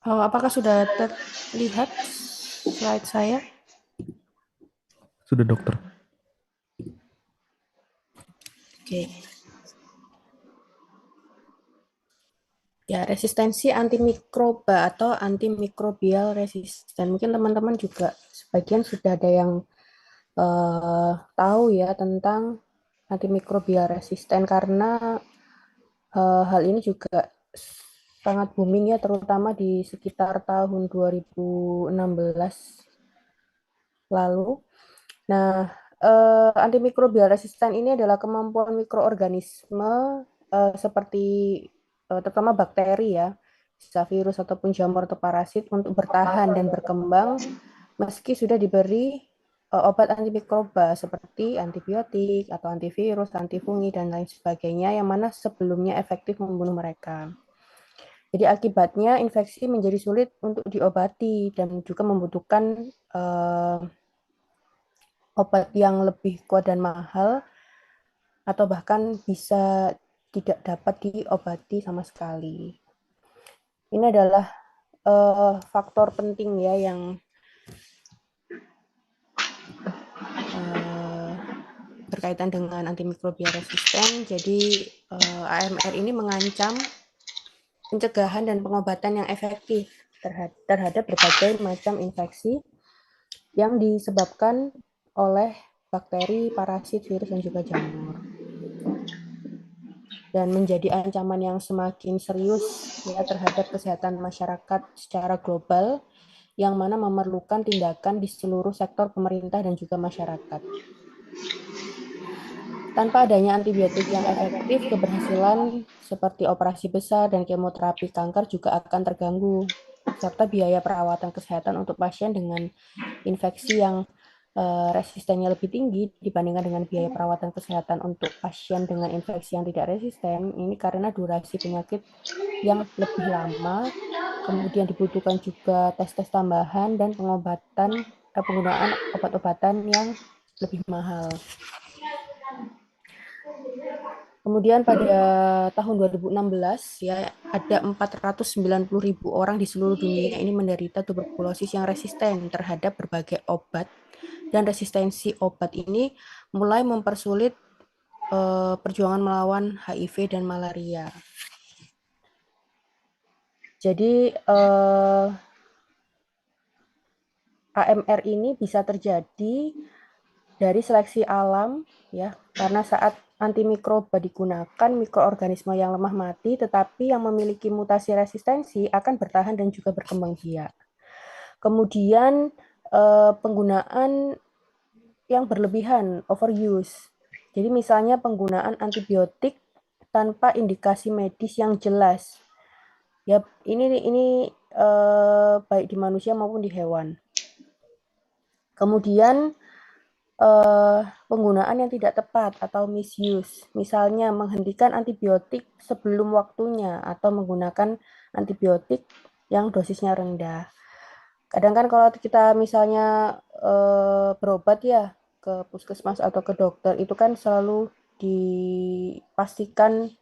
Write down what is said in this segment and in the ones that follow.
Apakah sudah terlihat slide saya? Sudah, dokter. Oke. Ya, resistensi antimikroba atau antimikrobial resisten. Mungkin teman-teman juga sebagian sudah ada yang tahu ya tentang antimikrobial resisten karena hal ini juga sangat booming ya terutama di sekitar tahun 2016 lalu. Nah, antimikrobial resisten ini adalah kemampuan mikroorganisme seperti terutama bakteri ya, bisa virus ataupun jamur atau parasit untuk bertahan dan berkembang meski sudah diberi obat antimikroba seperti antibiotik atau antivirus, antifungi dan lain sebagainya yang mana sebelumnya efektif membunuh mereka. Jadi akibatnya infeksi menjadi sulit untuk diobati dan juga membutuhkan obat yang lebih kuat dan mahal atau bahkan bisa tidak dapat diobati sama sekali. Ini adalah faktor penting ya yang berkaitan dengan antimikrobial resisten. Jadi AMR ini mengancam pencegahan dan pengobatan yang efektif terhadap berbagai macam infeksi yang disebabkan oleh bakteri, parasit, virus, dan juga jamur. Dan menjadi ancaman yang semakin serius ya terhadap kesehatan masyarakat secara global yang mana memerlukan tindakan di seluruh sektor pemerintah dan juga masyarakat. Tanpa adanya antibiotik yang efektif, keberhasilan seperti operasi besar dan kemoterapi kanker juga akan terganggu, serta biaya perawatan kesehatan untuk pasien dengan infeksi yang resistennya lebih tinggi dibandingkan dengan biaya perawatan kesehatan untuk pasien dengan infeksi yang tidak resisten, ini karena durasi penyakit yang lebih lama, kemudian dibutuhkan juga tes-tes tambahan dan penggunaan obat-obatan yang lebih mahal. Kemudian pada tahun 2016 ya ada 490.000 orang di seluruh dunia ini menderita tuberkulosis yang resisten terhadap berbagai obat, dan resistensi obat ini mulai mempersulit perjuangan melawan HIV dan malaria. Jadi AMR ini bisa terjadi dari seleksi alam ya, karena saat antimikroba digunakan, mikroorganisme yang lemah mati, tetapi yang memiliki mutasi resistensi akan bertahan dan juga berkembang biak. Kemudian penggunaan yang berlebihan, overuse. Jadi misalnya penggunaan antibiotik tanpa indikasi medis yang jelas. Ya, ini baik di manusia maupun di hewan. Kemudian penggunaan yang tidak tepat atau misuse, misalnya menghentikan antibiotik sebelum waktunya atau menggunakan antibiotik yang dosisnya rendah. Kadang kan kalau kita misalnya berobat ya ke puskesmas atau ke dokter, itu kan selalu dipastikan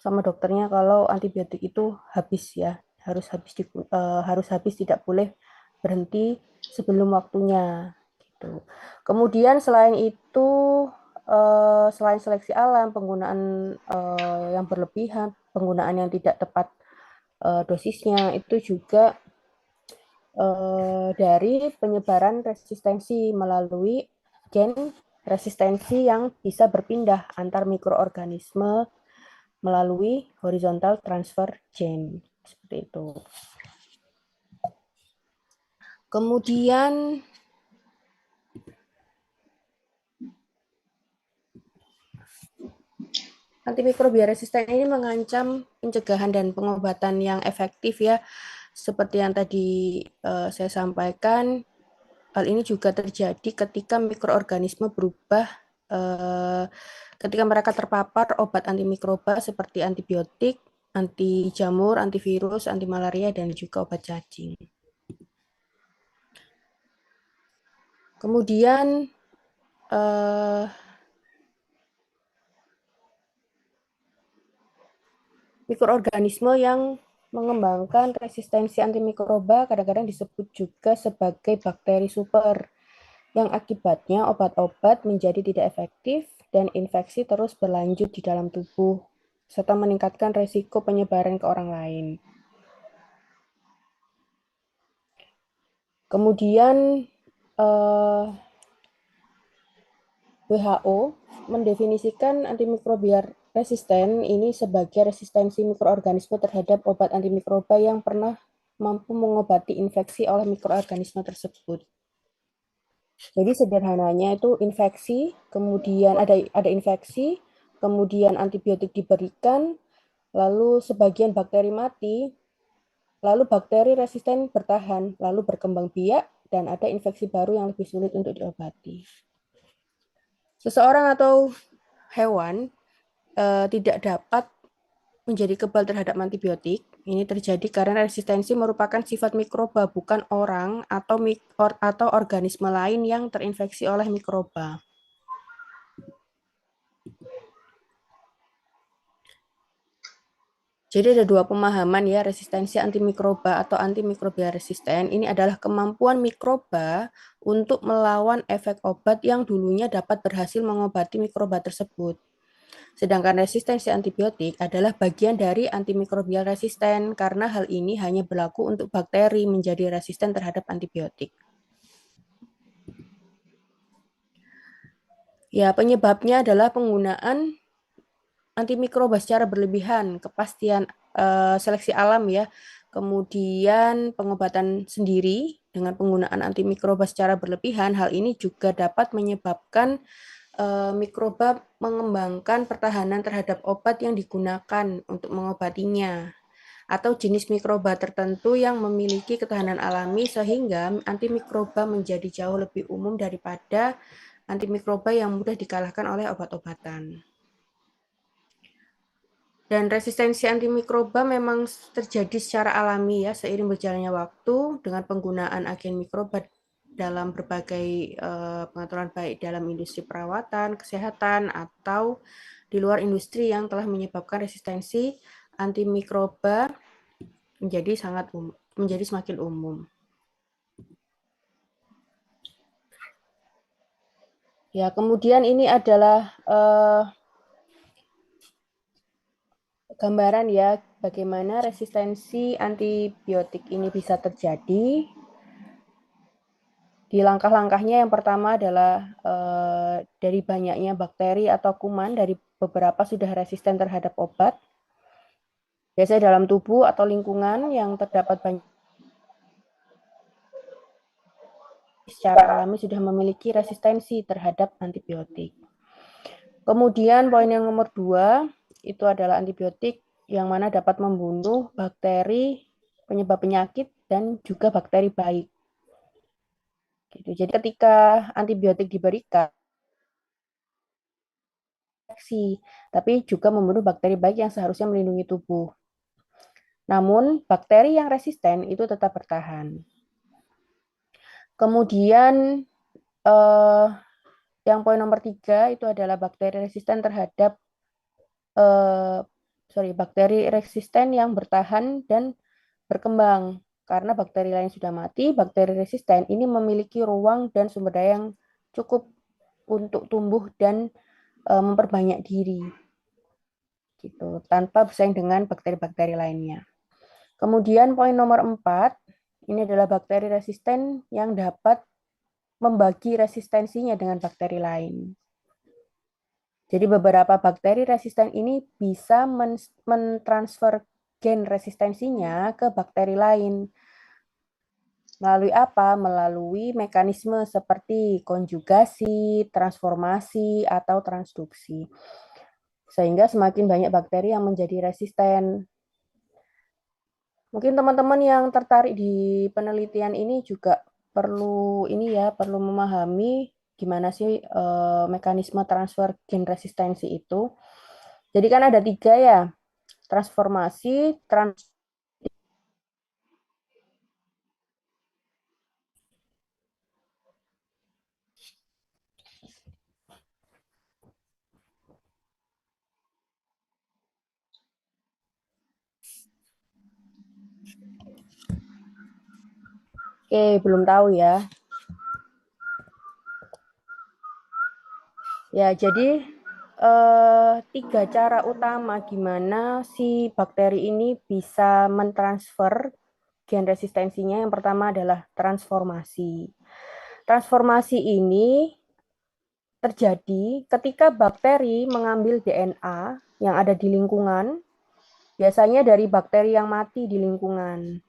sama dokternya kalau antibiotik itu habis ya, harus habis, tidak boleh berhenti sebelum waktunya gitu. Kemudian selain itu selain seleksi alam, penggunaan yang berlebihan, penggunaan yang tidak tepat dosisnya itu juga dari penyebaran resistensi melalui gen resistensi yang bisa berpindah antar mikroorganisme melalui horizontal transfer gene seperti itu. Kemudian antimikrobial resisten ini mengancam pencegahan dan pengobatan yang efektif ya, seperti yang tadi saya sampaikan. Hal ini juga terjadi ketika mikroorganisme berubah ketika mereka terpapar obat antimikroba seperti antibiotik, anti jamur, antivirus, anti malaria, dan juga obat cacing. Kemudian mikroorganisme yang mengembangkan resistensi antimikroba kadang-kadang disebut juga sebagai bakteri super, yang akibatnya obat-obat menjadi tidak efektif dan infeksi terus berlanjut di dalam tubuh, serta meningkatkan resiko penyebaran ke orang lain. Kemudian WHO mendefinisikan antimikrobial resisten ini sebagai resistensi mikroorganisme terhadap obat antimikroba yang pernah mampu mengobati infeksi oleh mikroorganisme tersebut. Jadi sederhananya itu infeksi, kemudian ada infeksi, kemudian antibiotik diberikan, lalu sebagian bakteri mati, lalu bakteri resisten bertahan, lalu berkembang biak, dan ada infeksi baru yang lebih sulit untuk diobati. Seseorang atau hewan tidak dapat menjadi kebal terhadap antibiotik. Ini terjadi karena resistensi merupakan sifat mikroba, bukan orang atau organisme lain yang terinfeksi oleh mikroba. Jadi ada dua pemahaman ya, resistensi antimikroba atau antimikrobial resisten. Ini adalah kemampuan mikroba untuk melawan efek obat yang dulunya dapat berhasil mengobati mikroba tersebut. Sedangkan resistensi antibiotik adalah bagian dari antimikrobial resisten karena hal ini hanya berlaku untuk bakteri menjadi resisten terhadap antibiotik. Ya, penyebabnya adalah penggunaan antimikroba secara berlebihan, kepastian seleksi alam ya, kemudian pengobatan sendiri dengan penggunaan antimikroba secara berlebihan. Hal ini juga dapat menyebabkan mikroba mengembangkan pertahanan terhadap obat yang digunakan untuk mengobatinya, atau jenis mikroba tertentu yang memiliki ketahanan alami sehingga antimikroba menjadi jauh lebih umum daripada antimikroba yang mudah dikalahkan oleh obat-obatan. Dan resistensi antimikroba memang terjadi secara alami ya seiring berjalannya waktu dengan penggunaan agen mikroba dalam berbagai pengaturan baik dalam industri perawatan, kesehatan, atau di luar industri yang telah menyebabkan resistensi antimikroba menjadi semakin umum. Ya, kemudian ini adalah gambaran ya bagaimana resistensi antibiotik ini bisa terjadi. Di langkah-langkahnya yang pertama adalah dari banyaknya bakteri atau kuman dari beberapa sudah resisten terhadap obat. Biasanya dalam tubuh atau lingkungan yang terdapat banyak secara alami sudah memiliki resistensi terhadap antibiotik. Kemudian poin yang nomor 2 itu adalah antibiotik yang mana dapat membunuh bakteri penyebab penyakit dan juga bakteri baik. Gitu. Jadi ketika antibiotik diberikan, tapi juga membunuh bakteri baik yang seharusnya melindungi tubuh. Namun, bakteri yang resisten itu tetap bertahan. Kemudian, yang poin nomor 3 itu adalah bakteri resisten terhadap bakteri resisten yang bertahan dan berkembang. Karena bakteri lain sudah mati, bakteri resisten ini memiliki ruang dan sumber daya yang cukup untuk tumbuh dan memperbanyak diri, gitu, tanpa bersaing dengan bakteri-bakteri lainnya. Kemudian poin nomor 4, ini adalah bakteri resisten yang dapat membagi resistensinya dengan bakteri lain. Jadi beberapa bakteri resisten ini bisa mentransfer gen resistensinya ke bakteri lain. Melalui apa? Melalui mekanisme seperti konjugasi, transformasi, atau transduksi. Sehingga semakin banyak bakteri yang menjadi resisten. Mungkin teman-teman yang tertarik di penelitian ini juga perlu ini ya, perlu memahami gimana sih mekanisme transfer gen resistensi itu. Jadi kan ada tiga ya, transformasi, belum tahu ya. Ya, jadi tiga cara utama gimana si bakteri ini bisa mentransfer gen resistensinya. Yang pertama adalah transformasi. Transformasi ini terjadi ketika bakteri mengambil DNA yang ada di lingkungan, biasanya dari bakteri yang mati di lingkungan.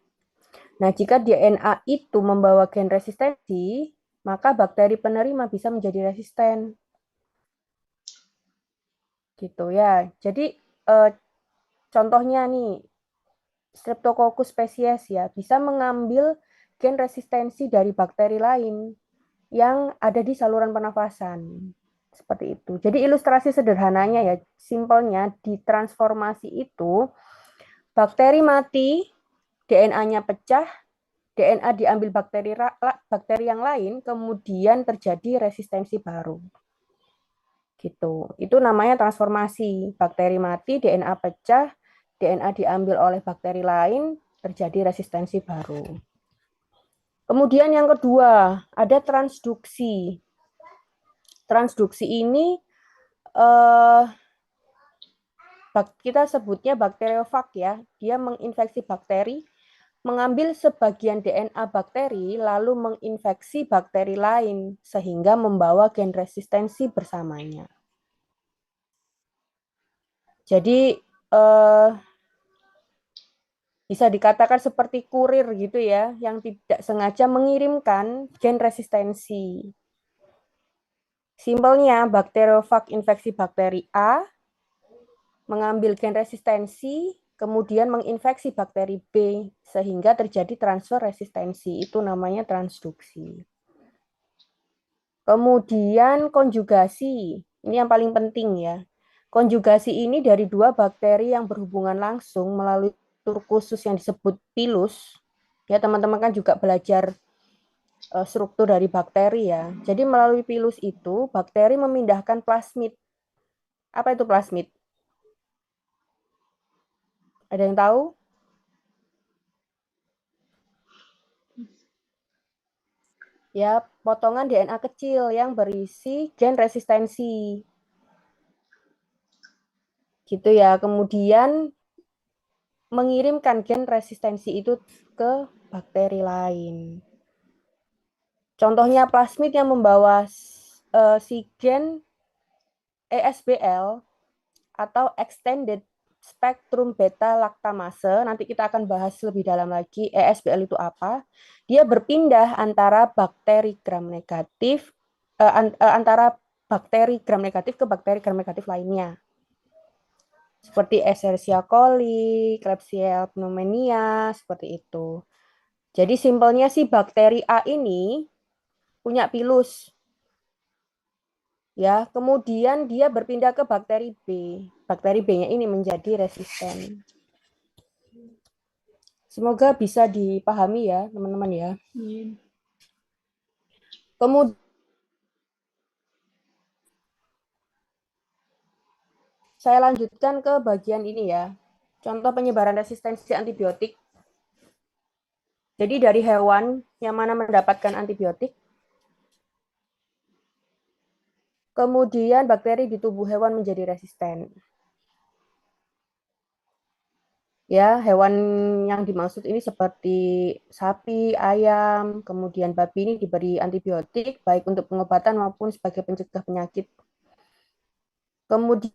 Nah, jika DNA itu membawa gen resistensi, maka bakteri penerima bisa menjadi resisten. Gitu ya. Jadi contohnya nih, Streptococcus spesies ya, bisa mengambil gen resistensi dari bakteri lain yang ada di saluran pernafasan. Seperti itu. Jadi ilustrasi sederhananya ya, simpelnya di transformasi itu, bakteri mati, DNA-nya pecah, DNA diambil bakteri yang lain, kemudian terjadi resistensi baru. Gitu. Itu namanya transformasi. Bakteri mati, DNA pecah, DNA diambil oleh bakteri lain, terjadi resistensi baru. Kemudian yang kedua, ada transduksi. Transduksi ini eh, kita sebutnya bakteriofag ya. Dia menginfeksi bakteri, mengambil sebagian DNA bakteri, lalu menginfeksi bakteri lain, sehingga membawa gen resistensi bersamanya. Jadi, bisa dikatakan seperti kurir gitu ya, yang tidak sengaja mengirimkan gen resistensi. Simpelnya, bakteriofag infeksi bakteri A, mengambil gen resistensi, kemudian menginfeksi bakteri B, sehingga terjadi transfer resistensi. Itu namanya transduksi. Kemudian konjugasi, ini yang paling penting ya. Konjugasi ini dari dua bakteri yang berhubungan langsung melalui struktur khusus yang disebut pilus. Ya, teman-teman kan juga belajar struktur dari bakteri ya. Jadi melalui pilus itu, bakteri memindahkan plasmid. Apa itu plasmid? Ada yang tahu? Ya, potongan DNA kecil yang berisi gen resistensi. Gitu ya. Kemudian mengirimkan gen resistensi itu ke bakteri lain. Contohnya plasmid yang membawa si gen ESBL atau extended spektrum beta laktamase. Nanti kita akan bahas lebih dalam lagi ESBL itu apa. Dia berpindah antara bakteri gram negatif antara bakteri gram negatif ke bakteri gram negatif lainnya. Seperti Escherichia coli, Klebsiella pneumoniae, seperti itu. Jadi simpelnya sih bakteri A ini punya pilus. Ya, kemudian dia berpindah ke bakteri B. Bakteri B-nya ini menjadi resisten. Semoga bisa dipahami ya, teman-teman ya. Kemudian saya lanjutkan ke bagian ini ya. Contoh penyebaran resistensi antibiotik. Jadi dari hewan yang mana mendapatkan antibiotik, kemudian bakteri di tubuh hewan menjadi resisten. Ya, hewan yang dimaksud ini seperti sapi, ayam, kemudian babi ini diberi antibiotik baik untuk pengobatan maupun sebagai pencegah penyakit. Kemudian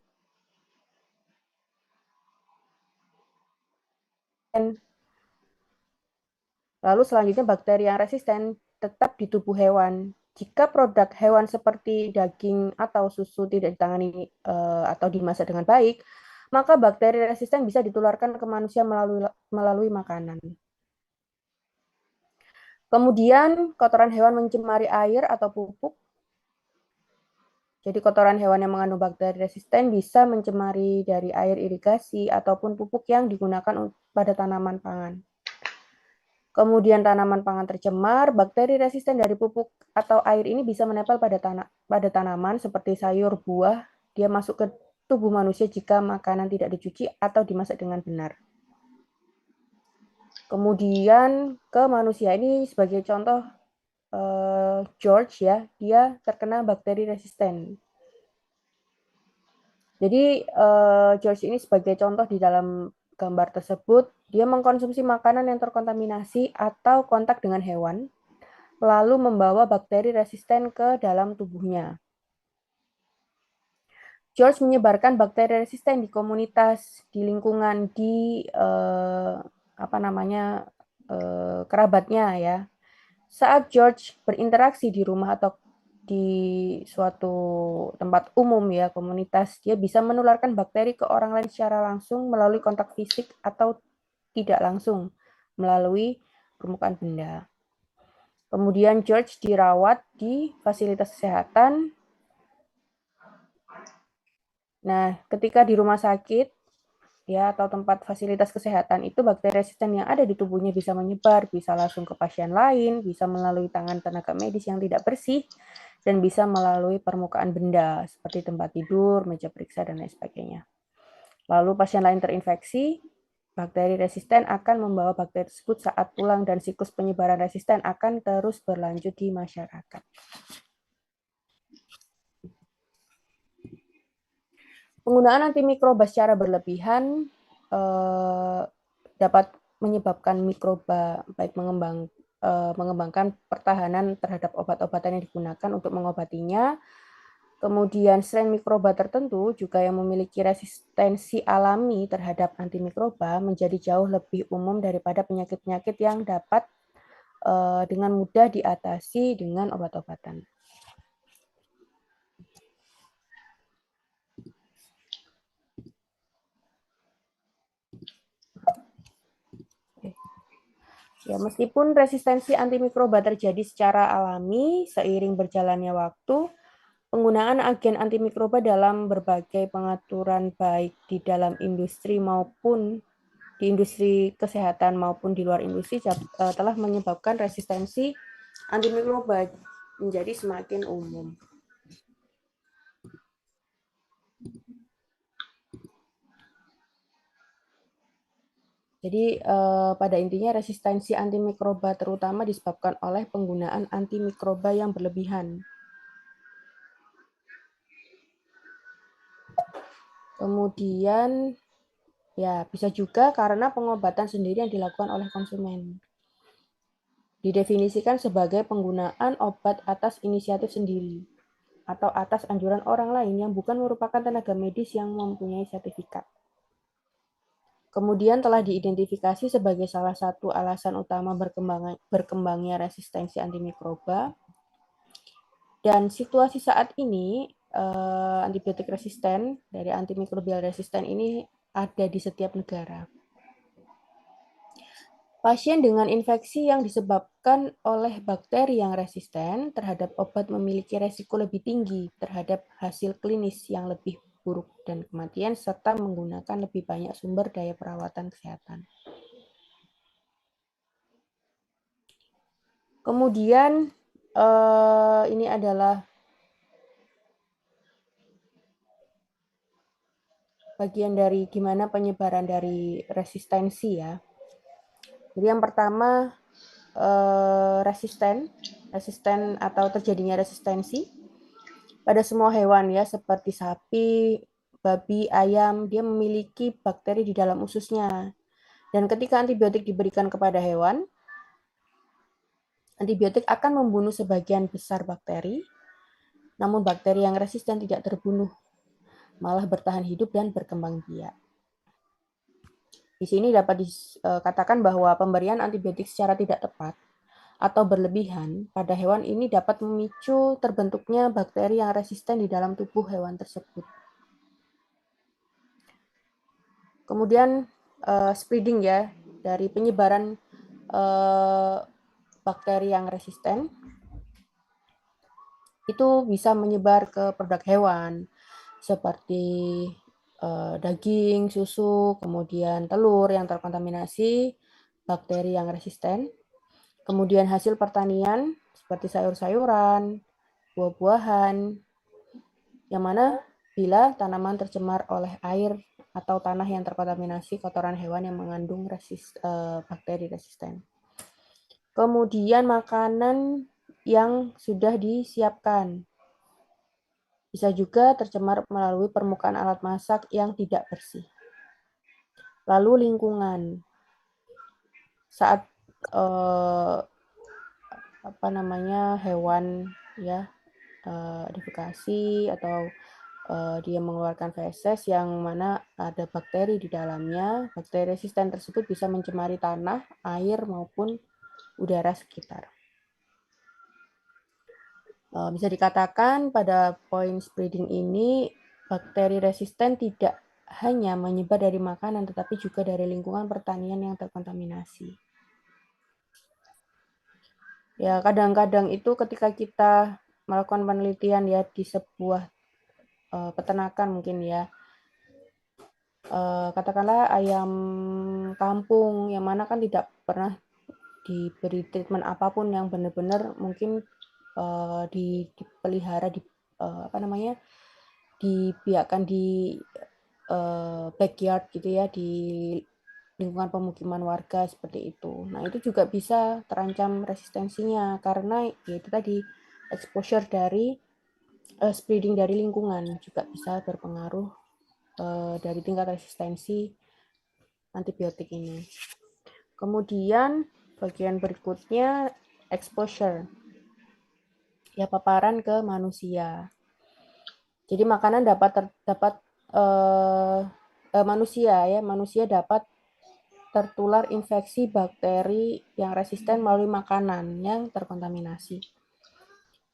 lalu selanjutnya bakteri yang resisten tetap di tubuh hewan. Jika produk hewan seperti daging atau susu tidak ditangani atau dimasak dengan baik, maka bakteri resisten bisa ditularkan ke manusia melalui makanan. Kemudian kotoran hewan mencemari air atau pupuk. Jadi kotoran hewan yang mengandung bakteri resisten bisa mencemari dari air irigasi ataupun pupuk yang digunakan pada tanaman pangan. Kemudian tanaman pangan tercemar, bakteri resisten dari pupuk atau air ini bisa menempel pada tanaman seperti sayur, buah. Dia masuk ke tubuh manusia jika makanan tidak dicuci atau dimasak dengan benar. Kemudian ke manusia ini sebagai contoh George ya, dia terkena bakteri resisten. Jadi George ini sebagai contoh di dalam gambar tersebut, dia mengkonsumsi makanan yang terkontaminasi atau kontak dengan hewan, lalu membawa bakteri resisten ke dalam tubuhnya. George menyebarkan bakteri resisten di komunitas, di lingkungan, di kerabatnya ya. Saat George berinteraksi di rumah atau di suatu tempat umum ya, komunitas, dia bisa menularkan bakteri ke orang lain secara langsung melalui kontak fisik atau tidak langsung melalui permukaan benda. Kemudian George dirawat di fasilitas kesehatan. Nah, ketika di rumah sakit ya atau tempat fasilitas kesehatan itu bakteri resisten yang ada di tubuhnya bisa menyebar, bisa langsung ke pasien lain, bisa melalui tangan tenaga medis yang tidak bersih, dan bisa melalui permukaan benda seperti tempat tidur, meja periksa, dan lain sebagainya. Lalu pasien lain terinfeksi, bakteri resisten akan membawa bakteri tersebut saat pulang dan siklus penyebaran resisten akan terus berlanjut di masyarakat. Penggunaan antimikroba secara berlebihan dapat menyebabkan mikroba baik mengembangkan pertahanan terhadap obat-obatan yang digunakan untuk mengobatinya. Kemudian strain mikroba tertentu juga yang memiliki resistensi alami terhadap antimikroba menjadi jauh lebih umum daripada penyakit-penyakit yang dapat dengan mudah diatasi dengan obat-obatan. Ya, meskipun resistensi antimikroba terjadi secara alami seiring berjalannya waktu, penggunaan agen antimikroba dalam berbagai pengaturan baik di dalam industri maupun di industri kesehatan maupun di luar industri telah menyebabkan resistensi antimikroba menjadi semakin umum. Jadi pada intinya resistensi antimikroba terutama disebabkan oleh penggunaan antimikroba yang berlebihan. Kemudian ya bisa juga karena pengobatan sendiri yang dilakukan oleh konsumen. Didefinisikan sebagai penggunaan obat atas inisiatif sendiri atau atas anjuran orang lain yang bukan merupakan tenaga medis yang mempunyai sertifikat. Kemudian telah diidentifikasi sebagai salah satu alasan utama berkembangnya resistensi antimikroba. Dan situasi saat ini, antibiotik resisten dari antimikrobial resisten ini ada di setiap negara. Pasien dengan infeksi yang disebabkan oleh bakteri yang resisten terhadap obat memiliki resiko lebih tinggi terhadap hasil klinis yang lebih buruk dan kematian, serta menggunakan lebih banyak sumber daya perawatan kesehatan. Kemudian ini adalah bagian dari gimana penyebaran dari resistensi ya. Jadi yang pertama resisten atau terjadinya resistensi pada semua hewan ya seperti sapi, babi, ayam, dia memiliki bakteri di dalam ususnya. Dan ketika antibiotik diberikan kepada hewan, antibiotik akan membunuh sebagian besar bakteri, namun bakteri yang resisten tidak terbunuh, malah bertahan hidup dan berkembang biak. Di sini dapat dikatakan bahwa pemberian antibiotik secara tidak tepat atau berlebihan pada hewan ini dapat memicu terbentuknya bakteri yang resisten di dalam tubuh hewan tersebut. Kemudian spreading ya, dari penyebaran bakteri yang resisten itu bisa menyebar ke produk hewan seperti daging, susu, kemudian telur yang terkontaminasi bakteri yang resisten. Kemudian hasil pertanian seperti sayur-sayuran, buah-buahan, yang mana bila tanaman tercemar oleh air atau tanah yang terkontaminasi kotoran hewan yang mengandung bakteri resisten. Kemudian makanan yang sudah disiapkan. Bisa juga tercemar melalui permukaan alat masak yang tidak bersih. Lalu lingkungan. Saat hewan ya defekasi atau dia mengeluarkan feses yang mana ada bakteri di dalamnya, bakteri resisten tersebut bisa mencemari tanah, air maupun udara sekitar. Bisa dikatakan pada point spreading ini bakteri resisten tidak hanya menyebar dari makanan tetapi juga dari lingkungan pertanian yang terkontaminasi. Ya, kadang-kadang itu ketika kita melakukan penelitian ya di sebuah peternakan mungkin ya, katakanlah ayam kampung yang mana kan tidak pernah diberi treatment apapun yang benar-benar mungkin dipelihara dibiarkan di backyard gitu ya, di lingkungan pemukiman warga seperti itu. Nah, itu juga bisa terancam resistensinya karena ya itu tadi exposure dari spreading dari lingkungan juga bisa berpengaruh dari tingkat resistensi antibiotik ini. Kemudian bagian berikutnya exposure. Ya, paparan ke manusia. Jadi makanan manusia dapat tertular infeksi bakteri yang resisten melalui makanan yang terkontaminasi.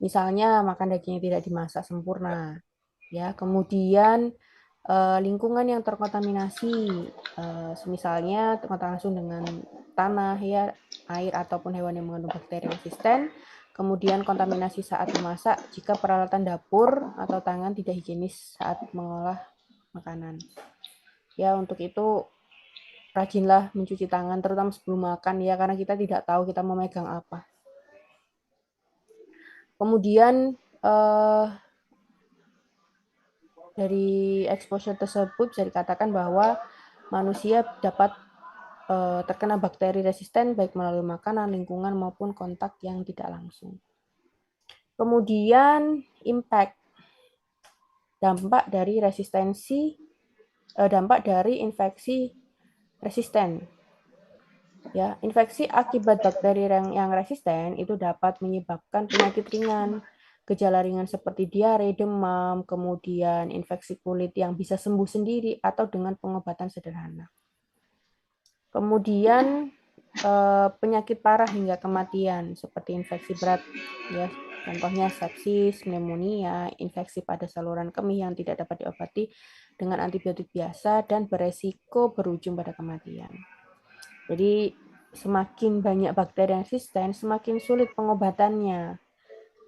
Misalnya makan daging yang tidak dimasak sempurna, ya. Kemudian lingkungan yang terkontaminasi, misalnya terkontaminasi langsung dengan tanah, ya, air ataupun hewan yang mengandung bakteri resisten. Kemudian kontaminasi saat memasak jika peralatan dapur atau tangan tidak higienis saat mengolah makanan. Ya, untuk itu rajinlah mencuci tangan terutama sebelum makan ya, karena kita tidak tahu kita mau megang apa. Kemudian dari exposure tersebut bisa dikatakan bahwa manusia dapat terkena bakteri resisten baik melalui makanan, lingkungan maupun kontak yang tidak langsung. Kemudian impact, dampak dari infeksi resisten. Ya, infeksi akibat bakteri yang resisten itu dapat menyebabkan penyakit ringan, gejala ringan seperti diare, demam, kemudian infeksi kulit yang bisa sembuh sendiri atau dengan pengobatan sederhana. Kemudian penyakit parah hingga kematian seperti infeksi berat, ya, contohnya sepsis, pneumonia, infeksi pada saluran kemih yang tidak dapat diobati dengan antibiotik biasa dan beresiko berujung pada kematian. Jadi semakin banyak bakteri yang resisten, semakin sulit pengobatannya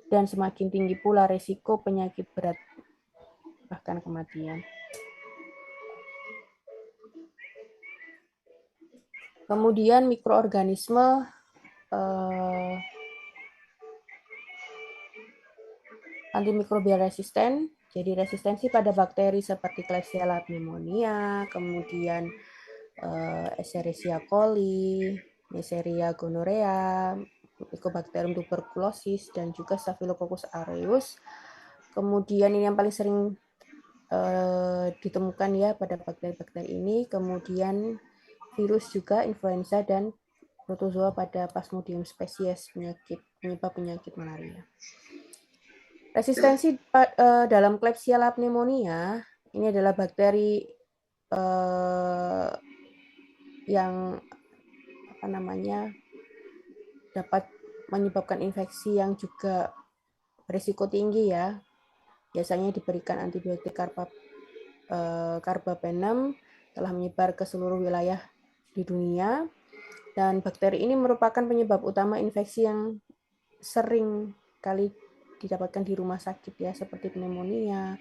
dan semakin tinggi pula resiko penyakit berat bahkan kematian. Kemudian mikroorganisme antimikrobial resisten, jadi resistensi pada bakteri seperti Klebsiella pneumonia, kemudian Escherichia coli, Neisseria gonorrhea, Mycobacterium tuberculosis, dan juga Staphylococcus aureus. Kemudian ini yang paling sering ditemukan ya pada bakteri-bakteri ini. Kemudian virus juga, influenza dan protozoa pada Plasmodium species, penyebab penyakit malaria. Resistensi dalam Klebsiella pneumonia ini adalah bakteri yang dapat menyebabkan infeksi yang juga berisiko tinggi ya. Biasanya diberikan antibiotik carbapenem telah menyebar ke seluruh wilayah di dunia. Dan bakteri ini merupakan penyebab utama infeksi yang sering kali didapatkan di rumah sakit ya, seperti pneumonia,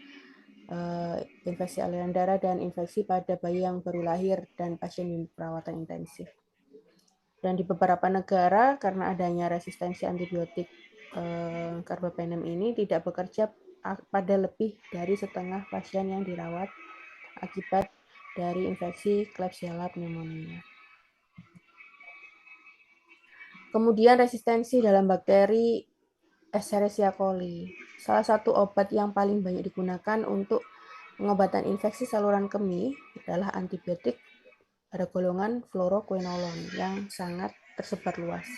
infeksi aliran darah, dan infeksi pada bayi yang baru lahir dan pasien di perawatan intensif. Dan di beberapa negara karena adanya resistensi antibiotik carbapenem ini tidak bekerja pada lebih dari setengah pasien yang dirawat akibat dari infeksi Klebsiella pneumonia. Kemudian resistensi dalam bakteri Escherichia coli. Salah satu obat yang paling banyak digunakan untuk pengobatan infeksi saluran kemih adalah antibiotik pada golongan fluoroquinolone yang sangat tersebar luas.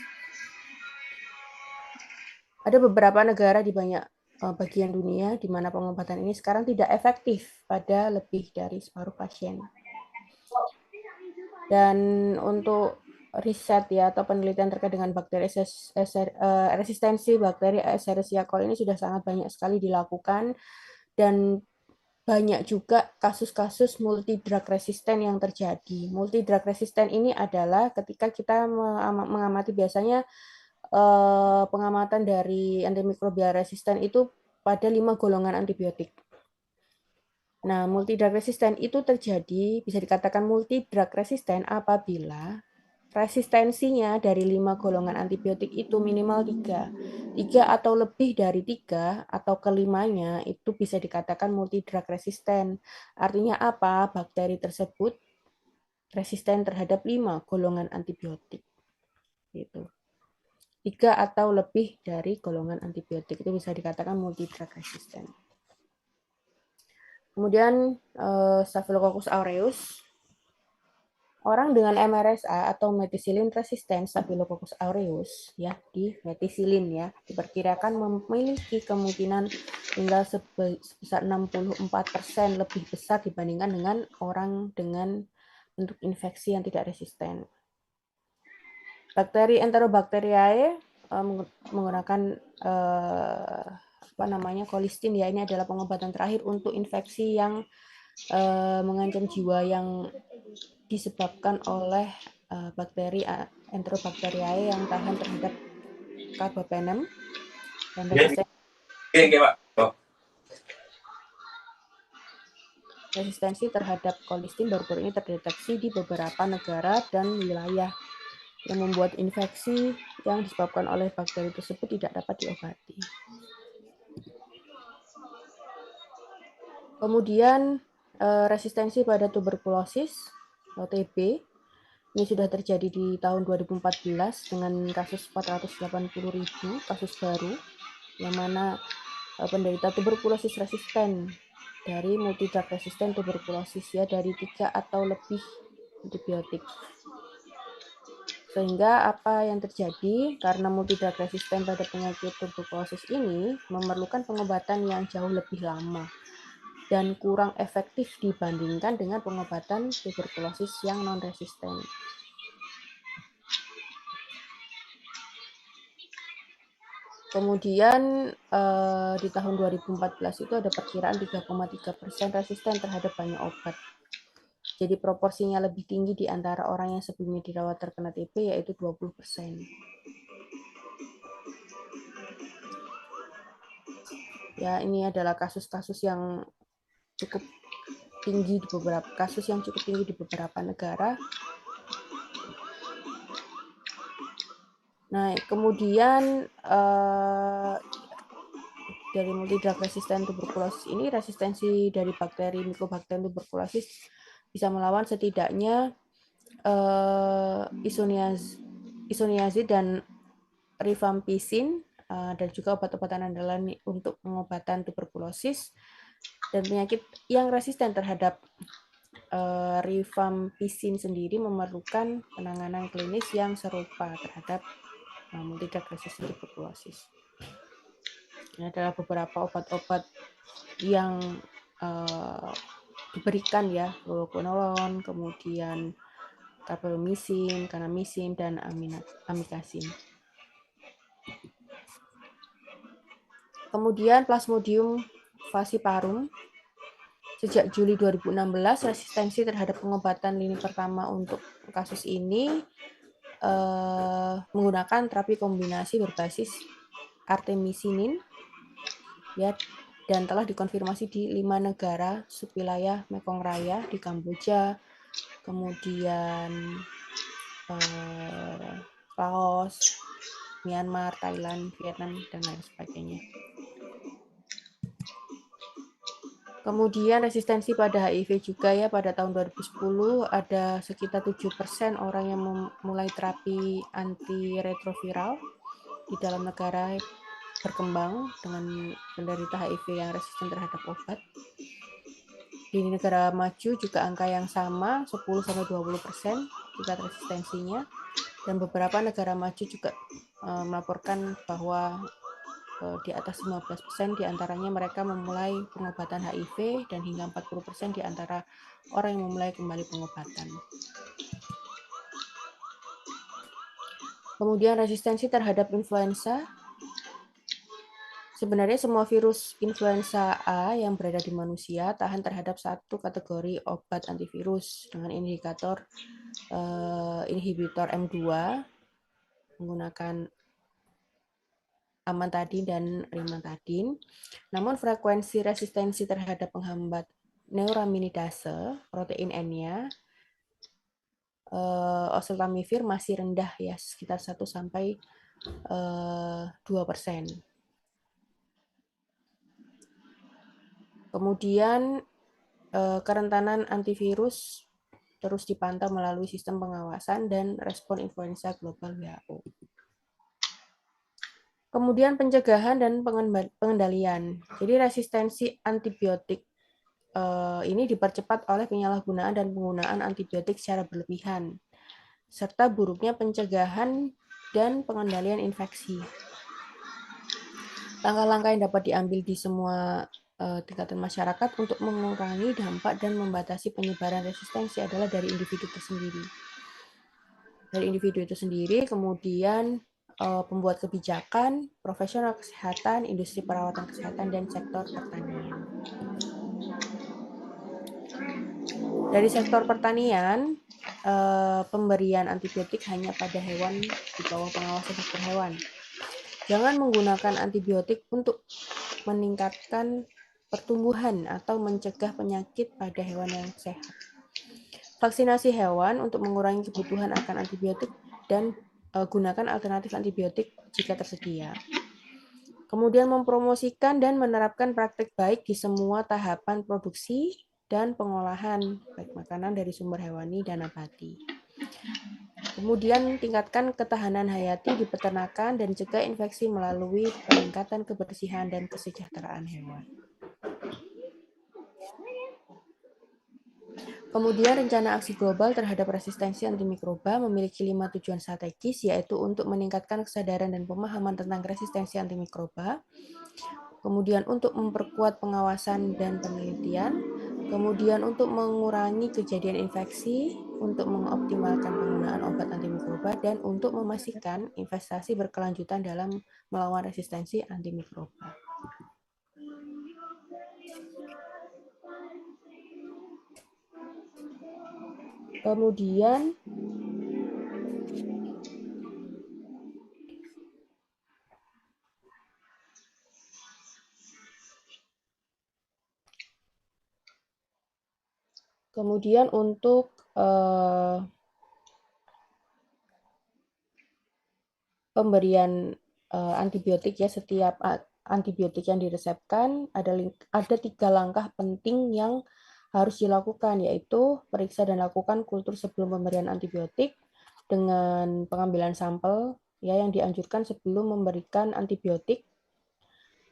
Ada beberapa negara di banyak bagian dunia di mana pengobatan ini sekarang tidak efektif pada lebih dari separuh pasien. Dan untuk riset ya atau penelitian terkait dengan bakteri resistensi bakteri Escherichia coli ini sudah sangat banyak sekali dilakukan, dan banyak juga kasus-kasus multi drug resisten yang terjadi. Multi drug resisten ini adalah ketika kita mengamati biasanya pengamatan dari antimikrobial resisten itu pada 5 golongan antibiotik. Nah, multi drug resisten itu terjadi, bisa dikatakan multi drug resisten apabila resistensinya dari 5 golongan antibiotik itu minimal 3. 3 atau lebih dari 3 atau kelimanya itu bisa dikatakan multi drug resisten. Artinya apa? Bakteri tersebut resisten terhadap 5 golongan antibiotik. Gitu. 3 atau lebih dari golongan antibiotik itu bisa dikatakan multi drug resisten. Kemudian Staphylococcus aureus, orang dengan MRSA atau methicillin resisten Staphylococcus aureus ya, di methicillin ya, diperkirakan memiliki kemungkinan tinggal sebesar 64% lebih besar dibandingkan dengan orang dengan bentuk infeksi yang tidak resisten. Bakteri Enterobacteriae menggunakan colistin ya, ini adalah pengobatan terakhir untuk infeksi yang mengancam jiwa yang disebabkan oleh bakteri Enterobacteriae yang tahan terhadap carbapenem dan resistensi terhadap colistin baru-baru ini terdeteksi di beberapa negara dan wilayah, yang membuat infeksi yang disebabkan oleh bakteri tersebut tidak dapat diobati. Kemudian resistensi pada tuberkulosis atau TB ini sudah terjadi di tahun 2014 dengan kasus 480.000 kasus baru, yang mana penderita tuberkulosis resisten dari multi drug resisten tuberkulosis ya, dari 3 atau lebih antibiotik. Sehingga apa yang terjadi karena multi drug resisten pada penyakit tuberkulosis ini memerlukan pengobatan yang jauh lebih lama dan kurang efektif dibandingkan dengan pengobatan tuberkulosis yang non-resisten. Kemudian di tahun 2014 itu ada perkiraan 3,3% resisten terhadap banyak obat. Jadi proporsinya lebih tinggi di antara orang yang sebelumnya dirawat terkena TB, yaitu 20%. Ya, ini adalah kasus-kasus yang cukup tinggi di beberapa negara. Nah, kemudian dari multi drug resisten tuberkulosis ini, resistensi dari bakteri Mycobacterium tuberculosis bisa melawan setidaknya isoniazid dan rifampicin, dan juga obat-obatan andalan untuk pengobatan tuberkulosis dan penyakit yang resisten terhadap rifampicin sendiri memerlukan penanganan klinis yang serupa terhadap multi drug resistant tuberkulosis. Ini adalah beberapa obat-obat yang diberikan ya, fluoroquinolone, kemudian carbamazepine, kanamycin, dan amikacin. Kemudian Plasmodium falciparum, sejak Juli 2016 resistensi terhadap pengobatan lini pertama untuk kasus ini menggunakan terapi kombinasi berbasis artemisinin, ya, dan telah dikonfirmasi di 5 negara subwilayah Mekong Raya di Kamboja, kemudian Laos, Myanmar, Thailand, Vietnam, dan lain sebagainya. Kemudian resistensi pada HIV juga ya, pada tahun 2010 ada sekitar 7% orang yang memulai terapi antiretroviral di dalam negara berkembang dengan penderita HIV yang resisten terhadap obat. Di negara maju juga angka yang sama, 10-20% tingkat resistensinya. Dan beberapa negara maju juga melaporkan bahwa di atas 15% diantaranya mereka memulai pengobatan HIV dan hingga 40% di antara orang yang memulai kembali pengobatan. Kemudian resistensi terhadap influenza. Sebenarnya semua virus influenza A yang berada di manusia tahan terhadap satu kategori obat antivirus dengan indikator inhibitor M2 menggunakan amantadin dan rimantadin. Namun frekuensi resistensi terhadap penghambat neuraminidase, protein N-nya, oseltamivir masih rendah ya, sekitar 1-2%. Kemudian kerentanan antivirus terus dipantau melalui sistem pengawasan dan respon influenza global WHO. Kemudian pencegahan dan pengendalian. Jadi resistensi antibiotik ini dipercepat oleh penyalahgunaan dan penggunaan antibiotik secara berlebihan, serta buruknya pencegahan dan pengendalian infeksi. Langkah-langkah yang dapat diambil di semua tingkatan masyarakat untuk mengurangi dampak dan membatasi penyebaran resistensi adalah dari individu tersendiri. Dari individu itu sendiri, kemudian pembuat kebijakan, profesional kesehatan, industri perawatan kesehatan, dan sektor pertanian. Dari sektor pertanian, pemberian antibiotik hanya pada hewan di bawah pengawasan dokter hewan. Jangan menggunakan antibiotik untuk meningkatkan pertumbuhan atau mencegah penyakit pada hewan yang sehat. Vaksinasi hewan untuk mengurangi kebutuhan akan antibiotik dan gunakan alternatif antibiotik jika tersedia. Kemudian mempromosikan dan menerapkan praktik baik di semua tahapan produksi dan pengolahan baik makanan dari sumber hewani dan nabati. Kemudian tingkatkan ketahanan hayati di peternakan dan cegah infeksi melalui peningkatan kebersihan dan kesejahteraan hewan. Kemudian rencana aksi global terhadap resistensi antimikroba memiliki 5 tujuan strategis, yaitu untuk meningkatkan kesadaran dan pemahaman tentang resistensi antimikroba, kemudian untuk memperkuat pengawasan dan penelitian, kemudian untuk mengurangi kejadian infeksi, untuk mengoptimalkan penggunaan obat antimikroba, dan untuk memastikan investasi berkelanjutan dalam melawan resistensi antimikroba. Kemudian untuk pemberian antibiotik ya, setiap antibiotik yang diresepkan ada 3 langkah penting yang harus dilakukan, yaitu periksa dan lakukan kultur sebelum pemberian antibiotik dengan pengambilan sampel ya yang dianjurkan sebelum memberikan antibiotik.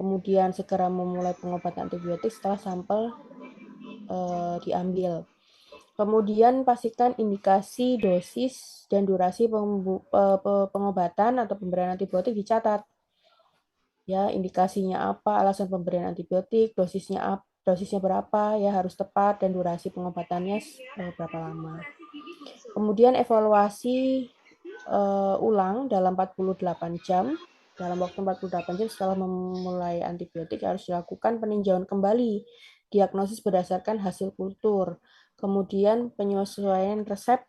Kemudian segera memulai pengobatan antibiotik setelah sampel diambil. Kemudian pastikan indikasi, dosis, dan durasi pengobatan atau pemberian antibiotik dicatat. Ya, indikasinya apa, alasan pemberian antibiotik, dosisnya berapa, ya harus tepat, dan durasi pengobatannya berapa lama. Kemudian evaluasi ulang dalam 48 jam. Dalam waktu 48 jam setelah memulai antibiotik harus dilakukan peninjauan kembali, diagnosis berdasarkan hasil kultur, kemudian penyesuaian resep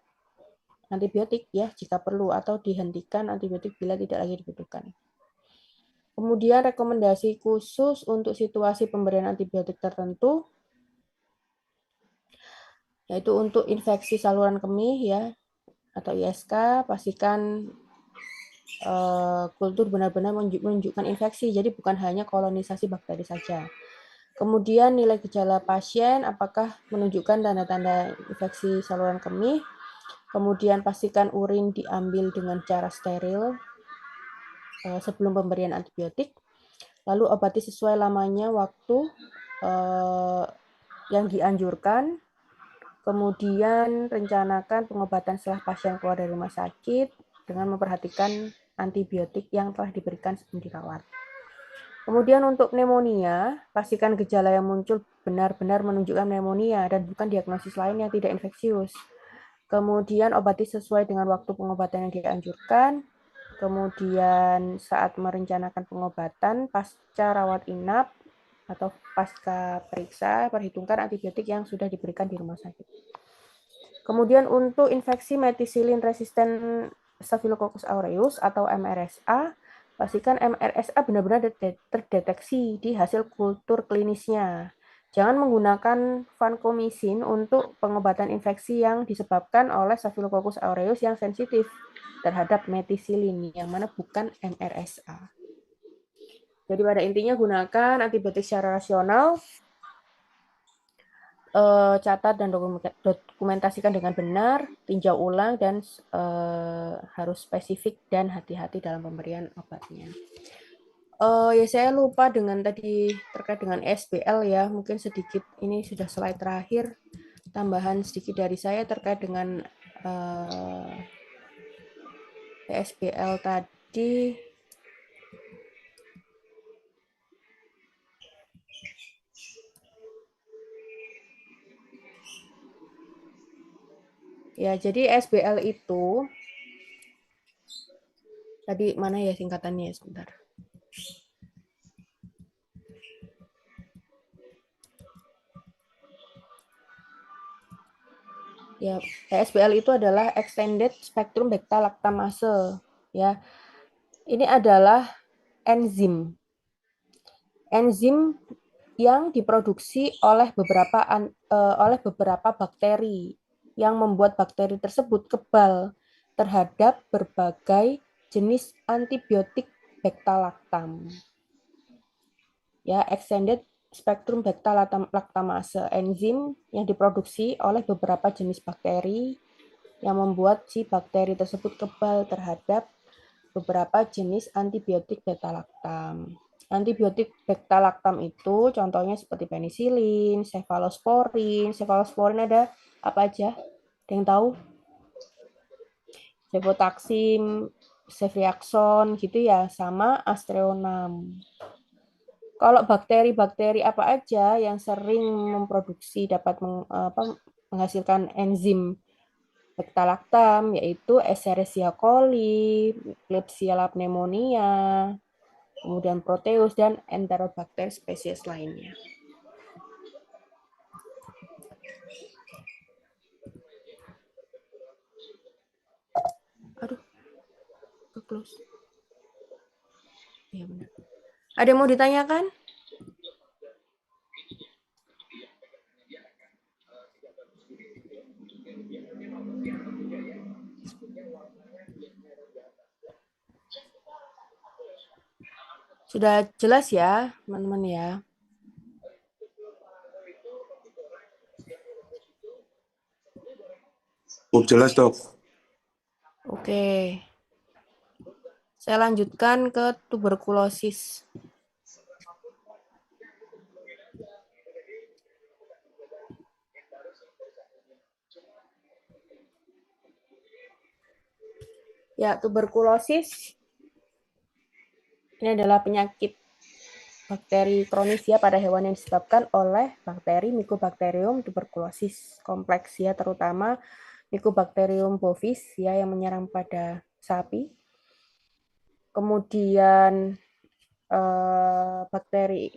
antibiotik ya jika perlu, atau dihentikan antibiotik bila tidak lagi dibutuhkan. Kemudian rekomendasi khusus untuk situasi pemberian antibiotik tertentu, yaitu untuk infeksi saluran kemih ya atau ISK, pastikan kultur benar-benar menunjukkan infeksi, jadi bukan hanya kolonisasi bakteri saja. Kemudian nilai gejala pasien apakah menunjukkan tanda-tanda infeksi saluran kemih. Kemudian pastikan urin diambil dengan cara steril sebelum pemberian antibiotik. Lalu obati sesuai lamanya waktu yang dianjurkan. Kemudian rencanakan pengobatan setelah pasien keluar dari rumah sakit dengan memperhatikan antibiotik yang telah diberikan sebelum dirawat. Kemudian untuk pneumonia, pastikan gejala yang muncul benar-benar menunjukkan pneumonia dan bukan diagnosis lain yang tidak infeksius. Kemudian obati sesuai dengan waktu pengobatan yang dianjurkan. Kemudian saat merencanakan pengobatan pasca rawat inap atau pasca periksa, perhitungkan antibiotik yang sudah diberikan di rumah sakit. Kemudian untuk infeksi methicillin resisten Staphylococcus aureus atau MRSA, pastikan MRSA benar-benar terdeteksi di hasil kultur klinisnya. Jangan menggunakan vancomycin untuk pengobatan infeksi yang disebabkan oleh Staphylococcus aureus yang sensitif terhadap methicillin, yang mana bukan MRSA. Jadi pada intinya gunakan antibiotik secara rasional, catat dan dokumentasikan dengan benar, tinjau ulang, dan harus spesifik dan hati-hati dalam pemberian obatnya. Ya saya lupa dengan tadi terkait dengan SBL ya, mungkin sedikit ini sudah slide terakhir, tambahan sedikit dari saya terkait dengan SBL tadi. Ya, jadi SBL itu tadi mana ya singkatannya, sebentar. Ya, SBL itu adalah Extended Spectrum Beta Lactamase. Ya, ini adalah enzim yang diproduksi oleh beberapa bakteri yang membuat bakteri tersebut kebal terhadap berbagai jenis antibiotik beta-lactam. Ya, extended spectrum beta-lactamase, enzim yang diproduksi oleh beberapa jenis bakteri yang membuat si bakteri tersebut kebal terhadap beberapa jenis antibiotik beta-lactam. Antibiotik beta-lactam itu contohnya seperti penisilin, cefalosporin. Cefalosporin ada apa aja? Ada yang tahu? Cefotaxim, ceftriaxone gitu ya, sama aztreonam. Kalau bakteri-bakteri apa aja yang sering memproduksi dapat menghasilkan enzim beta-lactam, yaitu Escherichia coli, Klebsiella pneumonia, kemudian Proteus, dan Enterobacter spesies lainnya. Aduh, ke close. Ya benar. Ada yang mau ditanyakan? Sudah jelas ya, teman-teman ya. Jelas, Dok. Oke. Saya lanjutkan ke tuberkulosis. Ya, tuberkulosis ini adalah penyakit bakteri kronis ya pada hewan yang disebabkan oleh bakteri Mycobacterium tuberculosis kompleks ya, terutama Mycobacterium bovis ya yang menyerang pada sapi. Kemudian bakteri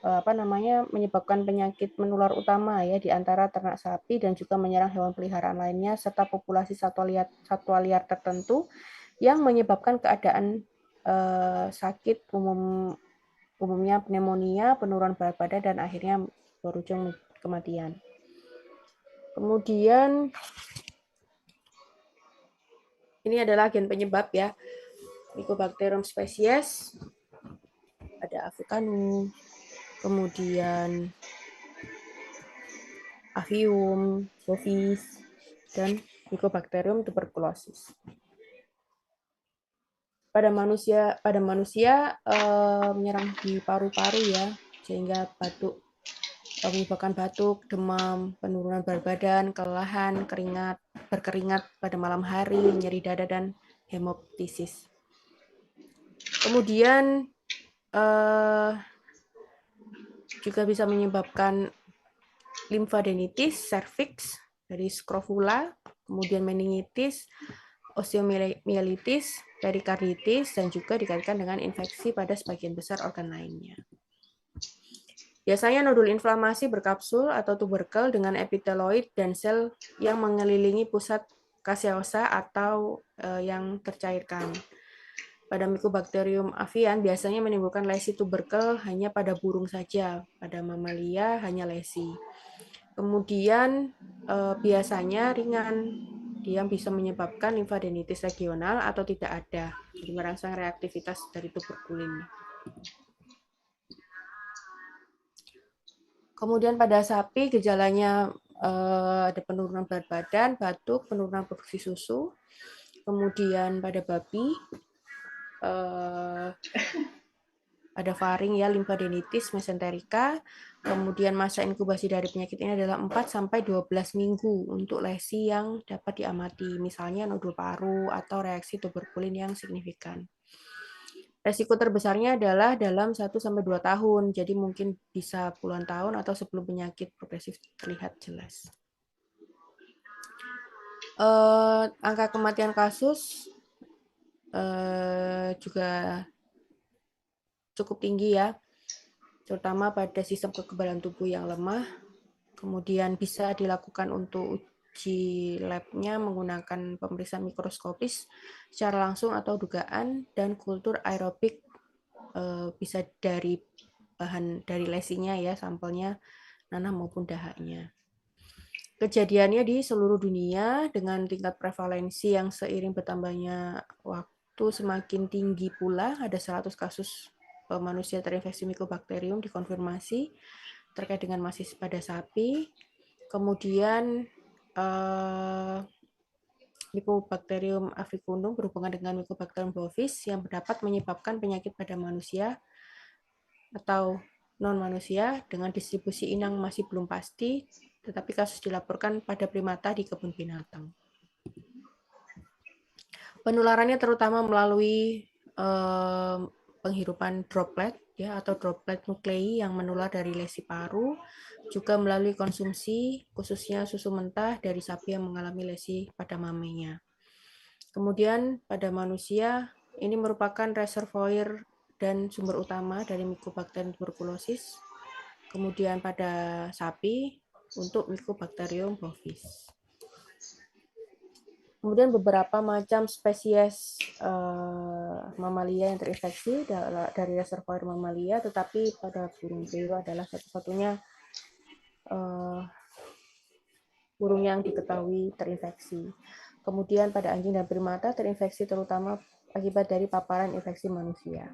menyebabkan penyakit menular utama ya di antara ternak sapi dan juga menyerang hewan peliharaan lainnya serta populasi satwa liar tertentu yang menyebabkan keadaan sakit umumnya pneumonia, penurunan berat badan dan akhirnya berujung kematian. Kemudian ini adalah agen penyebab ya, Mycobacterium species, ada Africanus, kemudian Avium, bovis, dan Mycobacterium tuberculosis. Pada manusia menyerang di paru-paru ya, sehingga menyebabkan batuk, demam, penurunan berat badan, kelelahan, berkeringat pada malam hari, nyeri dada dan hemoptisis. Kemudian juga bisa menyebabkan limfadenitis, cervix dari scrofula, kemudian meningitis, osteomyelitis, perikarditis, dan juga dikaitkan dengan infeksi pada sebagian besar organ lainnya. Biasanya nodul inflamasi berkapsul atau tuberkel dengan epiteloid dan sel yang mengelilingi pusat kaseosa atau yang tercairkan. Pada Mycobacterium avian biasanya menimbulkan lesi tuberkel hanya pada burung saja, pada mamalia hanya lesi. Kemudian biasanya ringan, dia bisa menyebabkan limfadenitis regional atau tidak ada, jadi merangsang reaktivitas dari tuberkulin. Kemudian pada sapi gejalanya ada penurunan berat badan, batuk, penurunan produksi susu. Kemudian pada babi ada faring ya, limfadenitis, mesenterica. Kemudian masa inkubasi dari penyakit ini adalah 4-12 minggu untuk lesi yang dapat diamati, misalnya nodul paru atau reaksi tuberkulin yang signifikan. Resiko terbesarnya adalah dalam 1-2 tahun, jadi mungkin bisa puluhan tahun atau sebelum penyakit progresif terlihat jelas. Angka kematian kasus juga cukup tinggi ya, terutama pada sistem kekebalan tubuh yang lemah. Kemudian bisa dilakukan untuk uji labnya menggunakan pemeriksaan mikroskopis secara langsung atau dugaan, dan kultur aerobik bisa dari bahan dari lesinya ya, sampelnya nanah maupun dahaknya. Kejadiannya di seluruh dunia dengan tingkat prevalensi yang seiring bertambahnya waktu semakin tinggi pula. Ada 100 kasus manusia terinfeksi Mycobacterium dikonfirmasi terkait dengan masis pada sapi. Kemudian Mycobacterium africanum berhubungan dengan Mycobacterium bovis yang dapat menyebabkan penyakit pada manusia atau non-manusia dengan distribusi inang masih belum pasti, tetapi kasus dilaporkan pada primata di kebun binatang. Penularannya terutama melalui penghirupan droplet ya, atau droplet nuklei yang menular dari lesi paru, juga melalui konsumsi khususnya susu mentah dari sapi yang mengalami lesi pada mamenya. Kemudian pada manusia ini merupakan reservoir dan sumber utama dari Mycobacterium tuberculosis. Kemudian pada sapi untuk Mycobacterium bovis. Kemudian beberapa macam spesies mamalia yang terinfeksi dari reservoir mamalia, tetapi pada burung puyuh adalah satu-satunya burung yang diketahui terinfeksi. Kemudian pada anjing dan primata terinfeksi terutama akibat dari paparan infeksi manusia.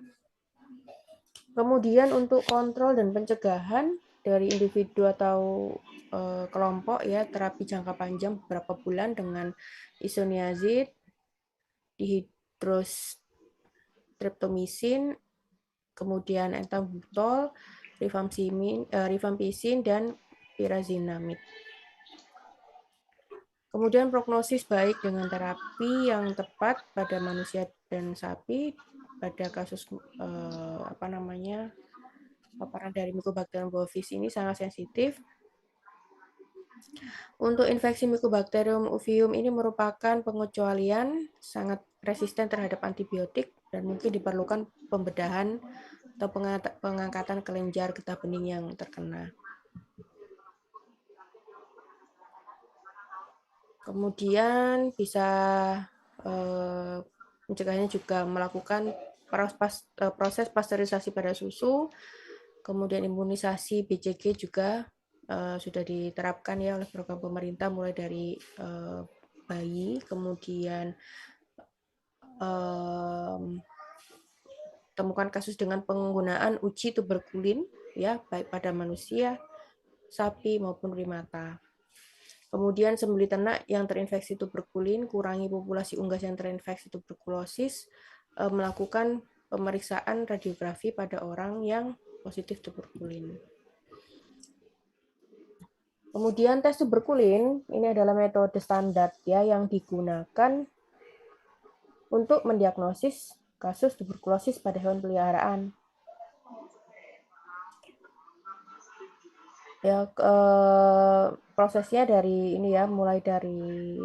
Kemudian untuk kontrol dan pencegahan dari individu atau kelompok ya, terapi jangka panjang beberapa bulan dengan isoniazid, dihidrostreptomisin, kemudian ethambutol, rifampicin, dan pyrazinamide. Kemudian prognosis baik dengan terapi yang tepat pada manusia dan sapi pada kasus paparan dari Mycobacterium bovis ini sangat sensitif. Untuk infeksi Mycobacterium uvium ini merupakan pengecualian, sangat resisten terhadap antibiotik dan mungkin diperlukan pembedahan atau pengangkatan kelenjar getah bening yang terkena. Kemudian bisa mencegahnya juga melakukan proses pasteurisasi pada susu, kemudian imunisasi BCG juga sudah diterapkan ya oleh program pemerintah mulai dari bayi, kemudian temukan kasus dengan penggunaan uji tuberkulin ya baik pada manusia, sapi maupun primata. Kemudian sembelih ternak yang terinfeksi tuberkulin, kurangi populasi unggas yang terinfeksi tuberkulosis, melakukan pemeriksaan radiografi pada orang yang positif tuberkulin. Kemudian tes tuberkulin ini adalah metode standar ya yang digunakan untuk mendiagnosis kasus tuberkulosis pada hewan peliharaan. Ya, prosesnya dari ini ya, mulai dari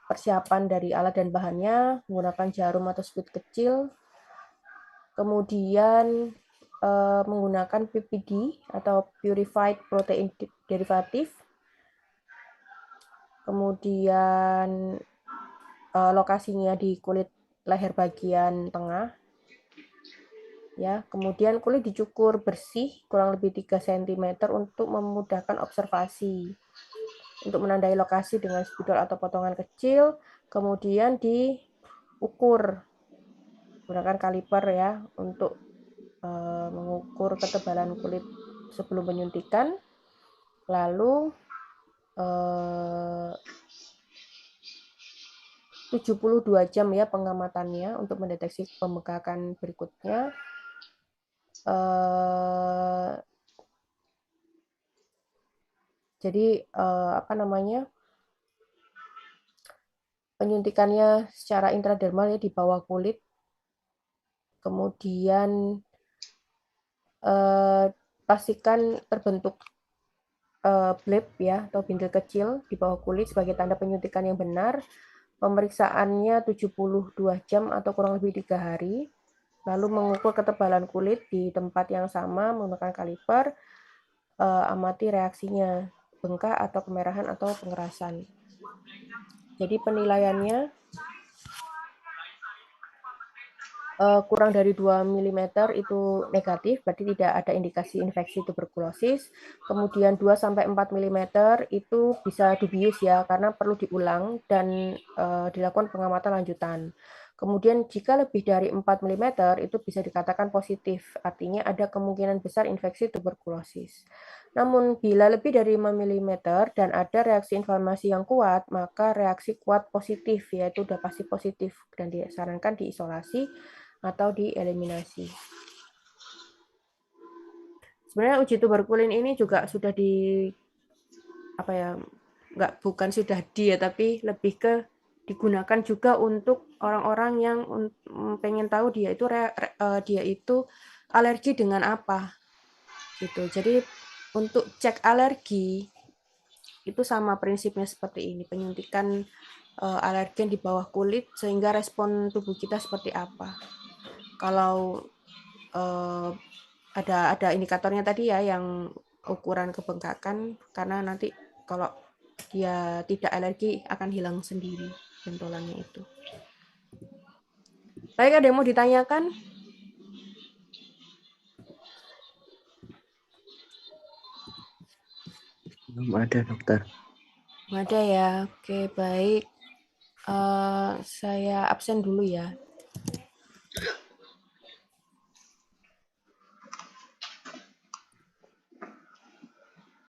persiapan dari alat dan bahannya, menggunakan jarum atau spit kecil, kemudian menggunakan PPD atau Purified Protein Derivative, kemudian lokasinya di kulit leher bagian tengah, ya, kemudian kulit dicukur bersih kurang lebih 3 cm untuk memudahkan observasi. Untuk menandai lokasi dengan spidol atau potongan kecil, kemudian diukur menggunakan kaliper ya untuk mengukur ketebalan kulit sebelum penyuntikan. Lalu 72 jam ya pengamatannya untuk mendeteksi pembengkakan berikutnya. Jadi apa namanya, penyuntikannya secara intradermal ya di bawah kulit, kemudian pastikan terbentuk bleb ya atau bintil kecil di bawah kulit sebagai tanda penyuntikan yang benar. Pemeriksaannya 72 jam atau kurang lebih 3 hari. Lalu mengukur ketebalan kulit di tempat yang sama menggunakan kaliper, amati reaksinya, bengkak atau kemerahan atau pengerasan. Jadi penilaiannya kurang dari 2 mm itu negatif, berarti tidak ada indikasi infeksi tuberkulosis. Kemudian 2-4 mm itu bisa dubius ya, karena perlu diulang dan dilakukan pengamatan lanjutan. Kemudian jika lebih dari 4 mm itu bisa dikatakan positif, artinya ada kemungkinan besar infeksi tuberkulosis. Namun bila lebih dari 5 mm dan ada reaksi inflamasi yang kuat, maka reaksi kuat positif, yaitu sudah pasti positif dan disarankan diisolasi atau dieliminasi. Sebenarnya uji tuberkulin ini juga sudah bukan sudah tapi lebih ke digunakan juga untuk orang-orang yang pengen tahu dia itu alergi dengan apa gitu. Jadi untuk cek alergi itu sama prinsipnya seperti ini, penyuntikan alergen di bawah kulit sehingga respon tubuh kita seperti apa. Kalau ada indikatornya tadi ya yang ukuran kebengkakan, karena nanti kalau dia tidak alergi akan hilang sendiri bentolannya itu. Baik, ada yang mau ditanyakan? Belum ada, dokter. Ada ya, oke baik. Saya absen dulu ya.